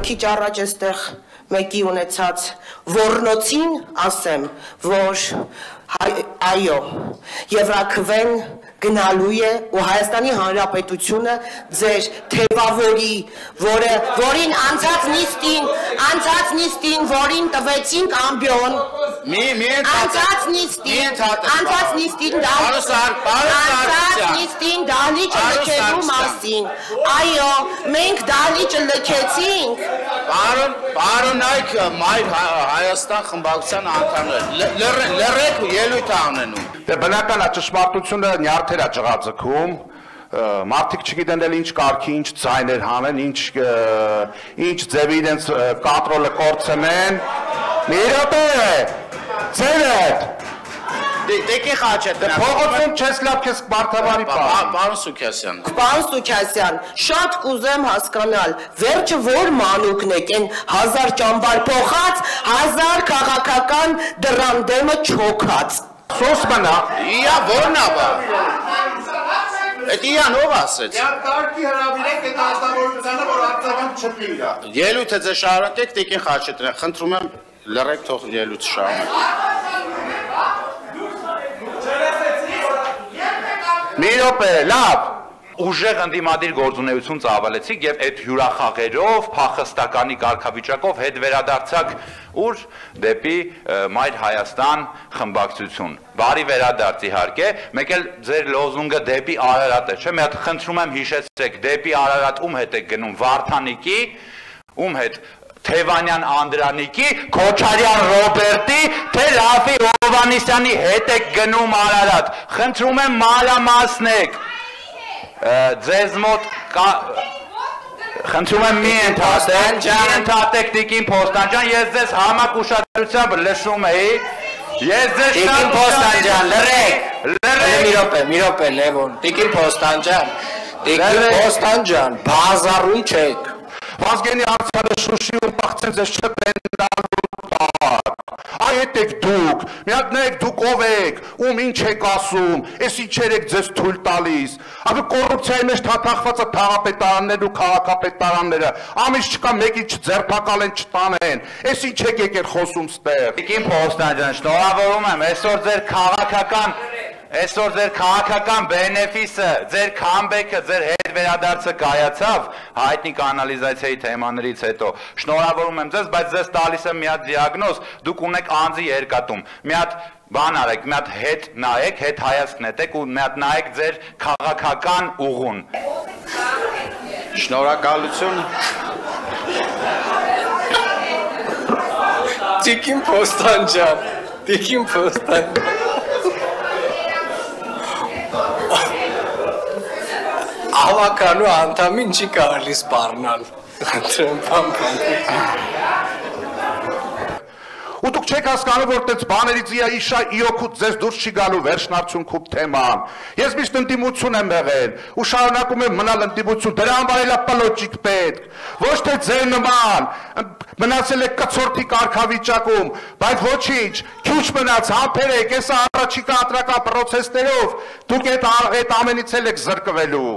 քիչ առաջ էստեղ մեկի ունեցած ոռնոցին ասեմ, որ այո, Եվրաքվեն գնալու է ու Հայաստանի Հանրապետությունը ձեր թևավորի, որին անցած նիստին, որին տվեցինք ամբիոն, անցած նիստին դահլիճը լքելու մասին, այո, մենք դահլիճը լքեցինք, Պարոնայք Մայր Հայաստան խմբակցության անդամներ, լռեք ու ելույթ անենում։ Դե բնական է ճշմարտությունը նյարդեր է ջղաձգում, մարդիկ չգիտեն էլ ինչ կարգի, ինչ ձայներ հանեն, ինչ ձևի իրենց կադրոլը կորցնեն։ Մի րոպե, ձերդ։ Տեկի Խաչատրյան, փողոցում չես լավ քեզ մարդավարի պահում։ Պարոն Սուքասյան։ Պարոն Սուքասյան, շատ կուզեմ հասկանալ, վերջը որ մանուկն եք, են 1000 ճամբար փոխած, 1000 քաղաքական դրամդեմը չոքած։ Սոս մնա։ Իա որնա բա։ Էդ իան ով ասեց։ Կարգի հրավիրեք այդ ազնվորությանը, որ արձագանք չպի իրա։ Ելույթը ձեզ շարունակեք, Տեկին Խաչատրյան, խնդրում եմ լռեք, թող ելույթ շարունակեք։ Մի րոպե, լավ։ Ուժեղ ընդդիմադիր գործունեություն ծավալեցիք եւ այդ հյուրախաղերով, փախստականի կարգավիճակով հետ վերադարձաք ուր դեպի Մայր Հայաստան խմբակցություն։ Բարի վերադարձ իհարկե, մեկ էլ ձեր լոզունգը դեպի Արարատ է, չէ՞, մի հատ խնդրում եմ հիշեցեք, դեպի Արարատ ում հետ եք գնում, Վարդանիկի, ում հետ Թևանյան Անդրանիկի, Քոչարյան Ռոբերտի, թե Ռաֆի Հովանիսյանի հետ եք գնում Արարատ։ Խնդրում եմ մանրամասնեք։ Ձեզ մոտ խնդրում եմ մի ընդհատեք Տիկին Փոստանջան, ես ձեզ համակ ուշադրությամբ լսում էի։ Ես ձեզ Տիկին Փոստանջան, լռեք։ Մի րոպե, Լևոն, Տիկին Փոստանջան, բազարում չեք։ Վազգենի արցանը Շուշիում պաղցեն ձեզ չպենալու տակ, այ էդ եք դուք, միատ նեք դուք ով եք, ում ինչ եք ասում, ես ինչեր եք ձեզ թույլ տալիս, ապի կոռուպցիայի մեջ թաթախվածը թաղապետարաններն ու քաղաքապետարանները, ամիս չկա մեկի չձերբակալեն չտանեն, ես ինչ եք եկել խոսում ստեղ։ Տիկին Փոստանջան, շնորհավորում եմ, այսօր ձեր քաղաքական բենեֆիսը, ձեր քամբեքը, ձեր հետ վերադարձը կայացավ հայտնի կանալիզացիայի թեմաներից հետո։ Շնորհավորում եմ ձեզ, բայց ձեզ տալիս եմ մի հատ դիագնոզ, դուք ունեք անձի երկաթում։ Մի հատ բան արեք, մի հատ հետ նայեք, հետ հայացք նետեք ու մի հատ նայեք ձեր քաղաքական ուղուն։ Շնորհակալություն։ Տիկին Փոստանջան։ Ավականու անդամին չի կարելի սպառնալ։ Ու դուք չեք հասկանում, որ տենց բաներից իշա իոքուտ ձեզ դուրս չի գալու վերջնարդյունքում թեման։ Ես միշտ ընդդիմություն եմ եղել ու շարունակում եմ մնալ ընդդիմություն, դրա համար էլ է պլոճիկ պետք, ոչ թե ձեր նման, մնացել եք կցորդի կարգավիճակում, բայց ոչինչ, քիչ մնաց, համբերեք, ես առաջիկա ընտրական պրոցեսներով դուք այդ ամենից էլ եք զրկվելու։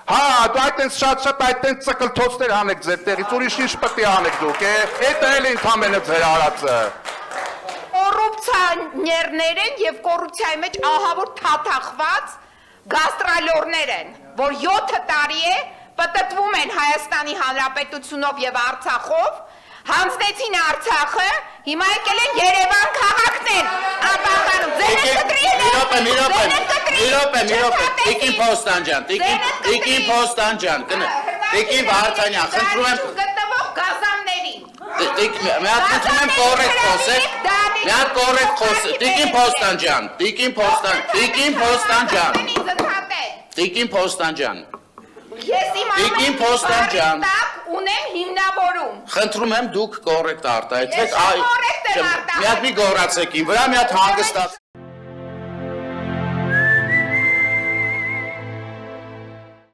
Հա, դու այդտենց շատ այդտենց ծկլթոցներ անեք ձեր տեղից, ուրիշ ինչ պետք է անեք դուք, էդ էլ ընդամենը ձեր արածը։ Կոռուպցիաներներ են եւ կոռուպցիայի մեջ ահավոր թաթախված գաստրոլորներ են, որ 7 տարի է պտտվում են Հայաստանի Հանրապետությունով եւ Արցախով, հանձնեցին Արցախը, հիմա եկել են Երևան քաղաքներ, ապահանում, ձեր եք կտրի Տիկին Փոստանջան, Տիկին Վարդանյան, խնդրում եմ գտնվող գազամներին։ Մի հատ խնդրում եմ կոռեկտ խոսեք, Տիկին Փոստանջան, Ես իմ ամեն ունեմ հիմնավորում։ Խնդրում եմ դուք կոռեկտ արտահայտվեք, մի հատ մի գոռացեք իմ վրա, մի հատ հանգստացեք։